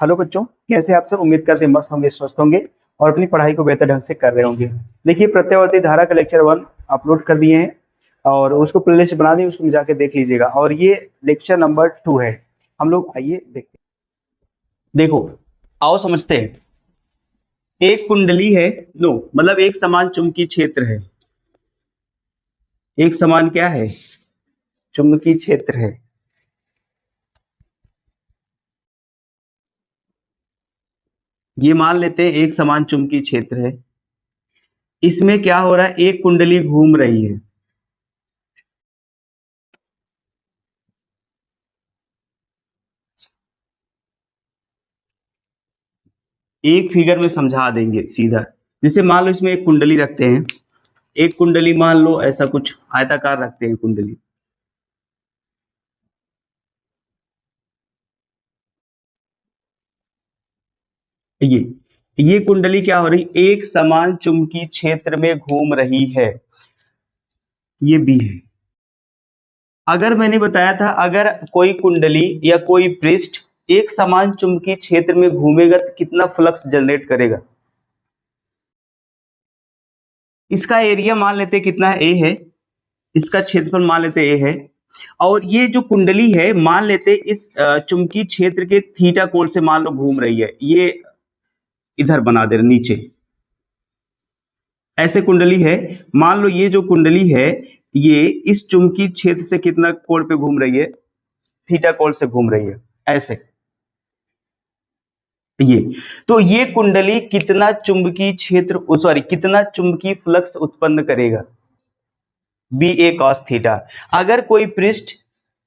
Hello बच्चों, कैसे आप सब? उम्मीद करते हैं मस्त होंगे, स्वस्थ होंगे और अपनी पढ़ाई को बेहतर ढंग से कर रहे होंगे। देखिए, प्रत्यावर्ती धारा का लेक्चर 1 अपलोड कर दिए हैं और उसको प्लेलिस्ट बना दी, उसमें जाके देख लीजिएगा। और ये लेक्चर नंबर 2 है। हम लोग आइए देखते हैं। देखो, आओ समझते हैं। एक कुंडली है, नो मतलब एक समान चुंबकीय क्षेत्र है। एक समान क्या है? चुंबकीय क्षेत्र है। ये मान लेते हैं एक समान चुंबकीय क्षेत्र है। इसमें क्या हो रहा है? एक कुंडली घूम रही है। एक फिगर में समझा देंगे सीधा। जैसे मान लो इसमें एक कुंडली रखते हैं। एक कुंडली मान लो ऐसा कुछ आयताकार रखते हैं कुंडली। ये कुंडली क्या हो रही? एक समान चुंबकीय क्षेत्र में घूम रही है। ये बी है। अगर मैंने बताया था, अगर कोई कुंडली या कोई पृष्ठ एक समान चुंबकीय क्षेत्र में घूमेगा तो कितना फ्लक्स जनरेट करेगा? इसका एरिया मान लेते हैं कितना है? ए है। इसका क्षेत्रफल मान लेते ए है। और ये जो कुंडली है, मान लेते इस चुंबकीय क्षेत्र के थीटा कोण से मान लो घूम रही है। ये इधर बना दे रहे नीचे, ऐसे कुंडली है। मान लो ये जो कुंडली है, ये इस चुंबकीय क्षेत्र से कितना कोण पे घूम रही है? थीटा कोण से घूम रही है, ऐसे। ये तो ये कुंडली कितना चुंबकीय क्षेत्र, सॉरी, कितना चुंबकीय फ्लक्स उत्पन्न करेगा? बी ए कॉस थीटा। अगर कोई पृष्ठ,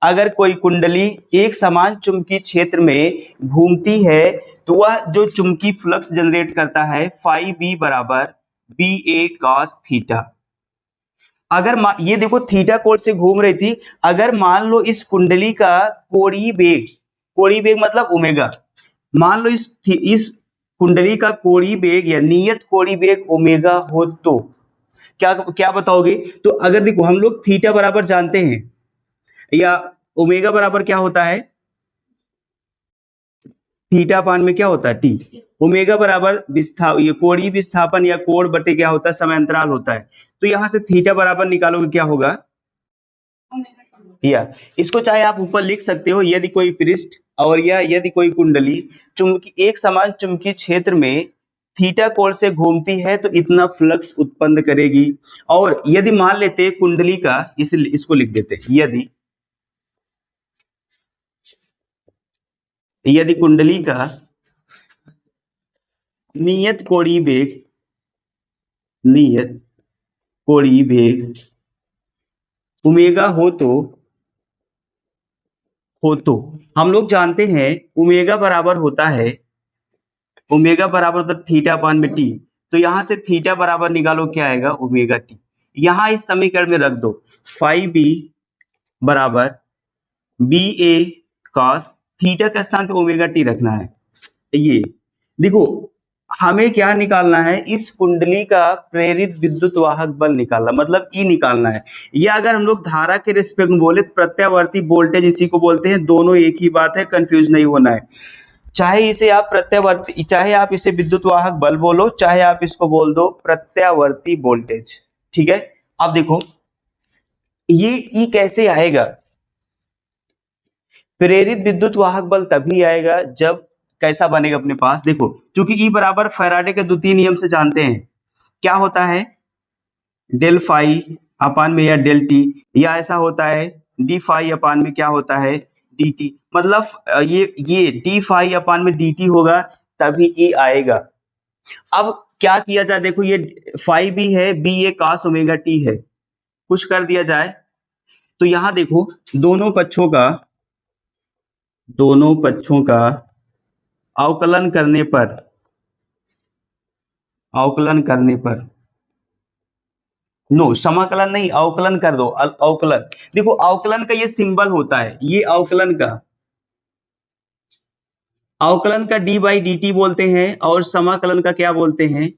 अगर कोई कुंडली एक समान चुंबकीय क्षेत्र में घूमती है तो वह जो चुंबकीय फ्लक्स जनरेट करता है फाई बी बराबर बी ए कॉस थीटा। अगर ये देखो थीटा कोण से घूम रही थी। अगर मान लो इस कुंडली का कोणीय वेग मतलब ओमेगा, मान लो इस कुंडली का कोणीय वेग या नियत कोणीय वेग ओमेगा हो तो क्या क्या बताओगे? तो अगर देखो, हम लोग थीटा बराबर जानते हैं, या ओमेगा बराबर क्या होता है? थीटा अपान में क्या होता है? टी। ओमेगा बराबर ये कोणीय विस्थापन या कोण बटे क्या होता है? समय अंतराल होता है। तो यहां से थीटा बराबर निकालोगे, क्या होगा? या इसको चाहे आप ऊपर लिख सकते हो, यदि कोई पृष्ठ और या यदि कोई कुंडली चुंबकीय एक समान चुंबकीय क्षेत्र में थीटा कोण से घूमती है तो इतना फ्लक्स उत्पन्न करेगी। और यदि मान लेते हैं कुंडली का, इसको लिख देते हैं, यदि कुंडली का नियत कोणीय वेग ओमेगा हो तो हम लोग जानते हैं ओमेगा बराबर होता है, ओमेगा बराबर होता है थीटा अपान में टी। तो यहां से थीटा बराबर निकालो, क्या आएगा? Omega T. यहां इस समीकरण में रख दो। फाइव बी बराबर बी ए कॉस थीटा का स्थान पे ओमेगा टी रखना है। ये देखो, हमें क्या निकालना है? इस कुंडली का प्रेरित विद्युत वाहक बल निकालना, मतलब ई निकालना है। या अगर हम लोग धारा के रिस्पेक्ट में बोले, प्रत्यावर्ती वोल्टेज इसी को बोलते हैं। दोनों एक ही बात है, कंफ्यूज नहीं होना है। चाहे इसे आप प्रत्यावर्ती, चाहे आप इसे विद्युत वाहक बल बोलो, चाहे आप इसको बोल दो प्रत्यावर्ती वोल्टेज। ठीक है। अब देखो, ये ई कैसे आएगा? प्रेरित विद्युत वाहक बल तभी आएगा जब कैसा बनेगा अपने पास। देखो, क्योंकि ई बराबर फैराडे के द्वितीय नियम से जानते हैं, क्या होता है? डेल फाई अपान में या डेल टी, या ऐसा होता है डी फाई अपान में क्या होता है? D T. मतलब ये डी फाई अपान में डी टी होगा, तभी ई आएगा। अब क्या किया जाए? देखो, ये फाई भी है, बी ए कॉस ओमेगा टी है। कुछ कर दिया जाए तो यहां देखो, दोनों पक्षों का अवकलन करने पर नो, समाकलन नहीं, अवकलन कर दो। अवकलन, देखो अवकलन का ये सिंबल होता है, ये अवकलन का डी बाई डी टी बोलते हैं, और समाकलन का क्या बोलते हैं?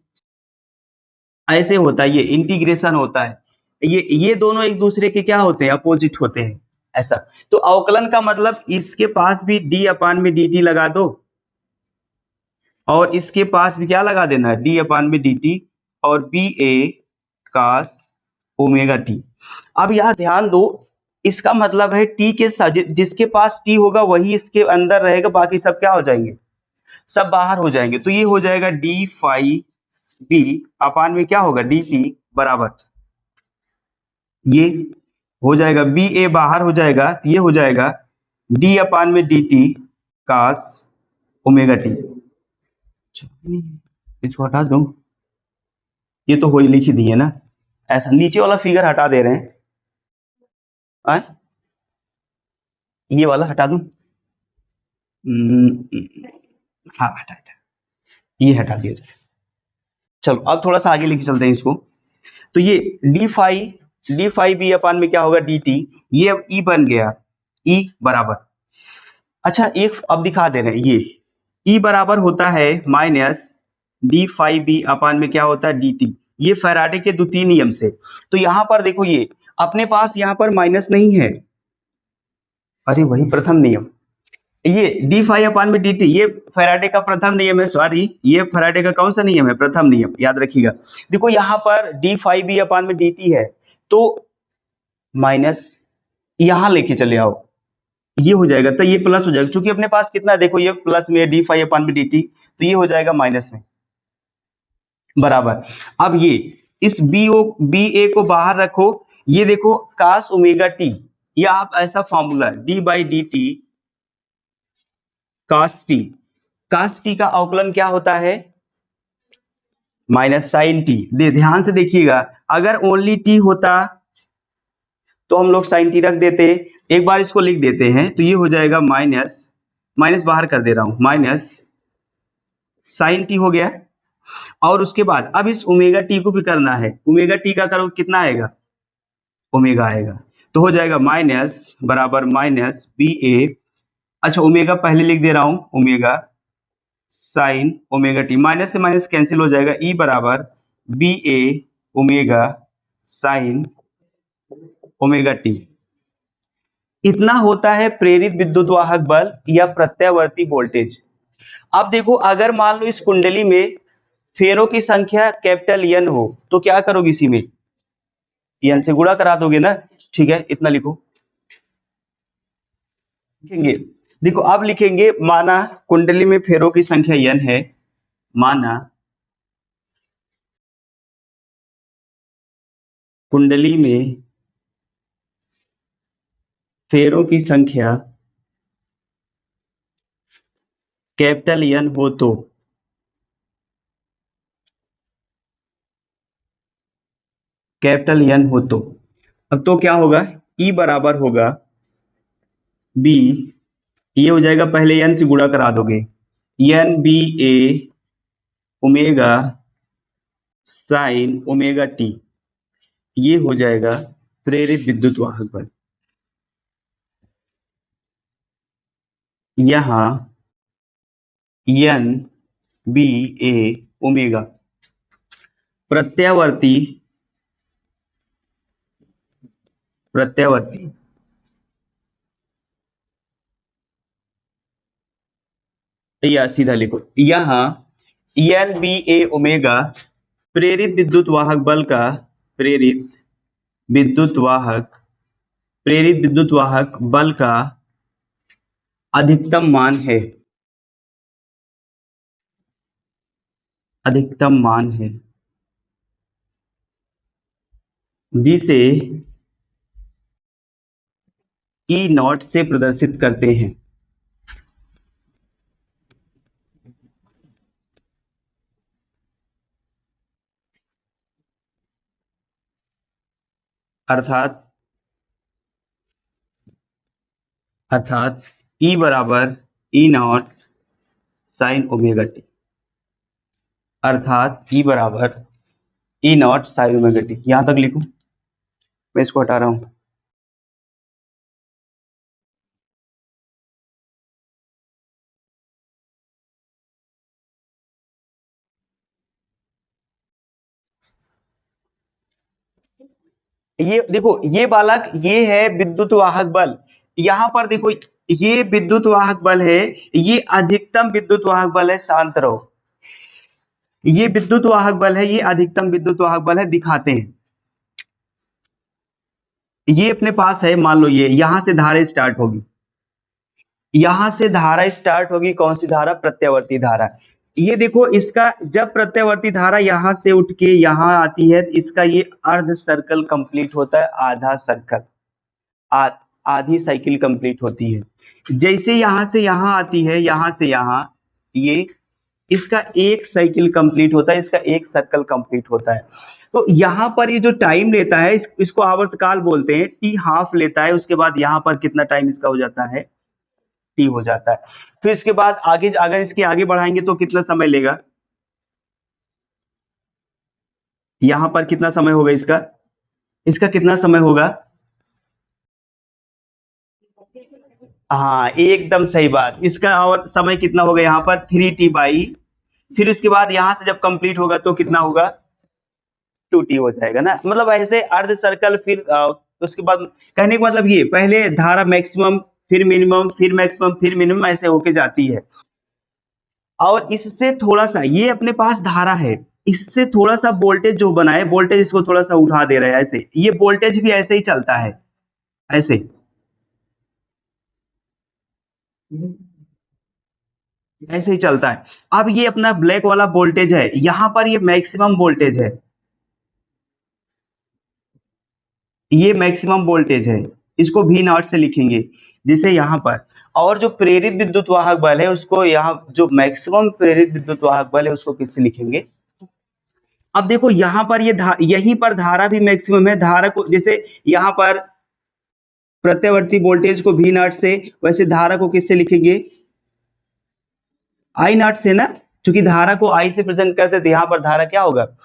ऐसे होता है, ये इंटीग्रेशन होता है। ये दोनों एक दूसरे के क्या होते हैं? अपोजिट होते हैं, ऐसा। तो अवकलन का मतलब इसके पास भी डी अपान में डी टी लगा दो, और इसके पास भी क्या लगा देना है, डी अपान में डी टी और बी ए कास ओमेगा टी। अब यहाँ ध्यान दो, इसका मतलब है टी के साथ जिसके पास टी होगा वही इसके अंदर रहेगा, बाकी सब क्या हो जाएंगे, सब बाहर हो जाएंगे। तो ये हो जाएगा डी फाई बी अपान में क्या होगा, डी टी बराबर, ये हो जाएगा बी ए बाहर हो जाएगा, तो ये हो जाएगा डी अपान में d t cos omega t. इसको हटा दूं, ये तो हो ही लिख ही दिए ना, ऐसा नीचे वाला फिगर हटा दे रहे हैं। आ? ये वाला हटा दूं, हाँ हटा दिया, ये हटा दिया जाए। चलो अब थोड़ा सा आगे लेके चलते हैं इसको। तो ये डी फाई बी अपान में क्या होगा, डी टी, ये अब ई बन गया, ई बराबर, अच्छा एक अब दिखा दे रहे हैं, ये ई बराबर होता है माइनस डी फाई बी अपान में क्या होता है, डी टी, ये फैराडे के द्वितीय नियम से। तो यहां पर देखो, ये अपने पास यहां पर माइनस नहीं है, अरे वही प्रथम नियम, ये डी फाई अपान में डी टी, ये फैराडे का प्रथम नियम है, सॉरी ये फैराडे का कौन सा नियम है, प्रथम नियम, याद रखिएगा। देखो यहाँ पर डी फाई बी अपान में डी टी है, तो माइनस यहां लेके चले आओ, ये हो जाएगा, तो ये प्लस हो जाएगा, क्योंकि अपने पास कितना है, देखो ये प्लस में डी फाई अपान में डी टी, तो ये हो जाएगा माइनस में बराबर। अब ये इस बी ए को बाहर रखो, ये देखो कास ओमेगा टी, ये आप ऐसा formula d by d t cos t का अवकलन क्या होता है, माइनस साइन टी। ध्यान से देखिएगा, अगर ओनली टी होता तो हम लोग साइन टी रख देते, एक बार इसको लिख देते हैं, तो ये हो जाएगा माइनस, माइनस बाहर कर दे रहा हूं, माइनस साइन टी हो गया। और उसके बाद अब इस ओमेगा टी को भी करना है, ओमेगा टी का करो कितना आएगा, ओमेगा आएगा, तो हो जाएगा माइनस बराबर माइनस बी ए, अच्छा ओमेगा पहले लिख दे रहा हूं, omega sine omega T, minus से माइनस कैंसिल हो जाएगा, ई बराबर बी ए ओमेगा साइन ओमेगा टी। इतना होता है प्रेरित विद्युत वाहक बल या प्रत्यावर्ती वोल्टेज। अब देखो, अगर मान लो इस कुंडली में फेरों की संख्या कैपिटल एन हो, तो क्या करोगे, इसी में एन से गुणा करा दोगे ना, ठीक है, इतना लिखो, लिखेंगे, देखो अब लिखेंगे, माना कुंडली में फेरों की संख्या एन है, माना कुंडली में फेरों की संख्या कैपिटल एन हो, तो कैपिटल एन हो तो अब तो क्या होगा, ई बराबर होगा बी, ये हो जाएगा, पहले एन से गुणा करा दोगे, एन बी ए ओमेगा साइन ओमेगा टी, ये हो जाएगा प्रेरित विद्युत वाहक बल। यहां एन बी ए ओमेगा प्रत्यावर्ती या सीधा लिखो, यहां एन बी ए ओमेगा प्रेरित विद्युत वाहक बल का, प्रेरित विद्युत वाहक बल का अधिकतम मान है, जिसे ई नॉट से प्रदर्शित करते हैं, अर्थात ई बराबर ई नॉट साइन ओमेगा टी, अर्थात ई बराबर ई नॉट साइन ओमेगा टी, यहां तक लिखूं, मैं इसको हटा रहा हूं। ये देखो, ये बालक, ये है विद्युत वाहक बल, यहां पर देखो ये विद्युत वाहक बल है, ये अधिकतम विद्युत वाहक बल है, शांत रहो, ये विद्युत वाहक बल है, ये अधिकतम विद्युत वाहक बल है, दिखाते हैं। ये अपने पास है, मान लो ये यहां से धारा स्टार्ट होगी, यहां से धारा स्टार्ट होगी, कौन सी धारा? प्रत्यावर्ती धारा। ये देखो, इसका जब प्रत्यावर्ती धारा यहां से उठ के यहां आती है, इसका ये अर्ध सर्कल कंप्लीट होता है, आधा सर्कल, आ, आधी साइकिल कंप्लीट होती है। जैसे यहां से यहां आती है, यहां से यहां, ये इसका एक साइकिल कंप्लीट होता है, इसका एक सर्कल कंप्लीट होता है। तो यहाँ पर ये जो टाइम लेता है, इसको आवर्तकाल बोलते हैं, टी हाफ लेता है। उसके बाद यहाँ पर कितना टाइम इसका हो जाता है? टी हो जाता है। फिर इसके बाद आगे अगर इसके आगे बढ़ाएंगे तो कितना समय लेगा? यहाँ पर कितना समय होगा इसका? इसका कितना समय होगा? हाँ, एकदम सही बात। इसका और समय कितना होगा यहाँ पर? 3t/। फिर उसके बाद यहाँ से जब कंप्लीट होगा तो कितना होगा? 2t हो जाएगा ना। मतलब ऐसे अर्ध सर्कल, फिर उसके बाद कहने का मतलब ये, पहले धारा मैक्सिमम, फिर मिनिमम, फिर मैक्सिमम, फिर मिनिमम, ऐसे होके जाती है। और इससे थोड़ा सा, ये अपने पास धारा है, इससे थोड़ा सा वोल्टेज जो बना है, वोल्टेज इसको थोड़ा सा उठा दे रहा है, ऐसे ये वोल्टेज भी ऐसे ही चलता है, ऐसे ऐसे ही चलता है। अब ये अपना ब्लैक वाला वोल्टेज है, यहां पर ये मैक्सिमम वोल्टेज है, ये मैक्सिमम वोल्टेज है, इसको V नॉट से लिखेंगे, जिसे यहाँ पर। और जो प्रेरित विद्युत वाहक बल है उसको, यहाँ जो मैक्सिमम प्रेरित विद्युत वाहक बल है उसको किससे लिखेंगे? अब देखो यहाँ पर ये यहीं पर धारा भी मैक्सिमम है, धारा को जैसे यहाँ पर प्रत्यावर्ती वोल्टेज को V नॉट से, वैसे धारा को किससे लिखेंगे? I नॉट से ना, क्योंकि धारा को I से प्रेजेंट करते थे, यहाँ पर धारा क्या होगा?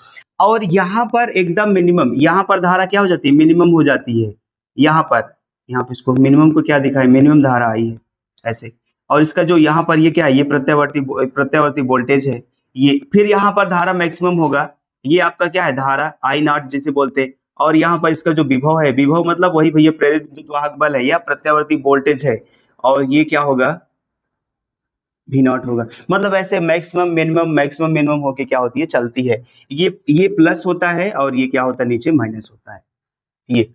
और यहाँ पर एकदम मिनिमम, यहाँ पर धारा क्या हो जाती है? मिनिमम हो जाती है। यहाँ पे इसको मिनिमम को क्या दिखा है? मिनिमम धारा आई है, ऐसे। और इसका जो यहाँ पर ये क्या है? ये प्रत्यावर्ती वोल्टेज है। ये फिर यहाँ पर धारा मैक्सिमम होगा, ये आपका क्या है? धारा आई नॉट जिसे बोलते हैं। और यहाँ पर इसका जो विभव है, विभव मतलब वही भैया प्रेरित विद्युत वाहक बल है या प्रत्यावर्ती वोल्टेज है। और ये क्या होगा? भी नॉट होगा। मतलब ऐसे मैक्सिमम मिनिमम, मैक्सिमम मिनिमम होके क्या होती है? चलती है। ये प्लस होता है और ये क्या होता है? नीचे माइनस होता है। ये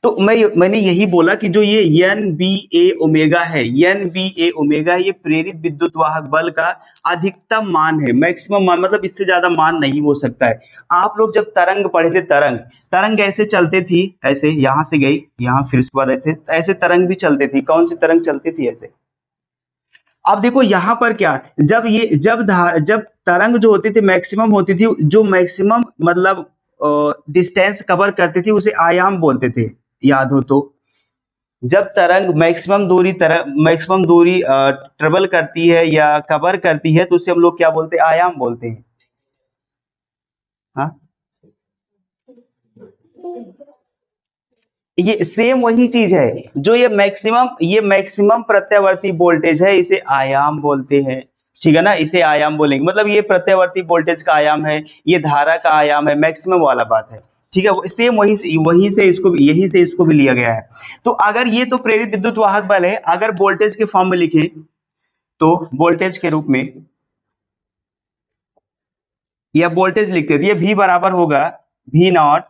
तो मैंने यही बोला कि जो ये एन बी ए ओमेगा है, एन बी ए ओमेगा, ये प्रेरित विद्युत वाहक बल का अधिकतम मान है, मैक्सिमम मान, मतलब इससे ज्यादा मान नहीं हो सकता है। आप लोग जब तरंग पढ़े थे, तरंग तरंग ऐसे चलती थी, ऐसे यहां से गई यहाँ, फिर उसके बाद ऐसे ऐसे तरंग भी चलती थी। कौन सी तरंग चलती थी? ऐसे। अब देखो यहाँ पर क्या, जब तरंग जो होती थी मैक्सिमम होती थी, जो मैक्सिमम मतलब डिस्टेंस कवर करती थी उसे आयाम बोलते थे, याद हो तो। जब तरंग मैक्सिमम दूरी ट्रेवल करती है या कवर करती है तो उसे हम लोग क्या बोलते हैं? आयाम बोलते हैं। हाँ, ये सेम वही चीज है, जो ये मैक्सिमम प्रत्यावर्ती वोल्टेज है, इसे आयाम बोलते हैं। ठीक है ना, इसे आयाम बोलेंगे, मतलब ये प्रत्यावर्ती वोल्टेज का आयाम है, ये धारा का आयाम है, मैक्सिमम वाला बात है। ठीक है, सेम यही से इसको भी लिया गया है। तो अगर ये तो प्रेरित विद्युत वाहक बल है, अगर वोल्टेज के फॉर्म में लिखे तो वोल्टेज के रूप में या वोल्टेज लिखते थे, ये V बराबर होगा V not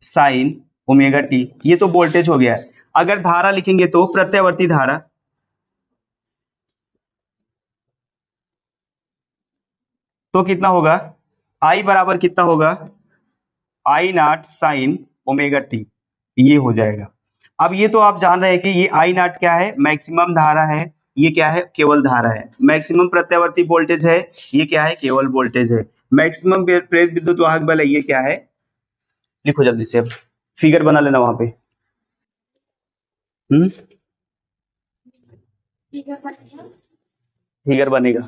sine omega T, ये तो वोल्टेज हो गया है। अगर धारा लिखेंगे तो प्रत्यावर्ती धारा, तो कितना होगा? I बराबर कितना होगा? आई नॉट साइन ओमेगा टी, ये हो जाएगा। अब ये तो आप जान रहे हैं कि ये आई नॉट क्या है? मैक्सिमम धारा है। ये क्या है? केवल धारा है। मैक्सिमम प्रत्यावर्ती वोल्टेज है, ये क्या है? केवल वोल्टेज है। मैक्सिमम प्रेरित विद्युत वाहक बल है, ये क्या है? लिखो जल्दी से, अब फिगर बना लेना वहां पे। हम्म, फिगर बनेगा।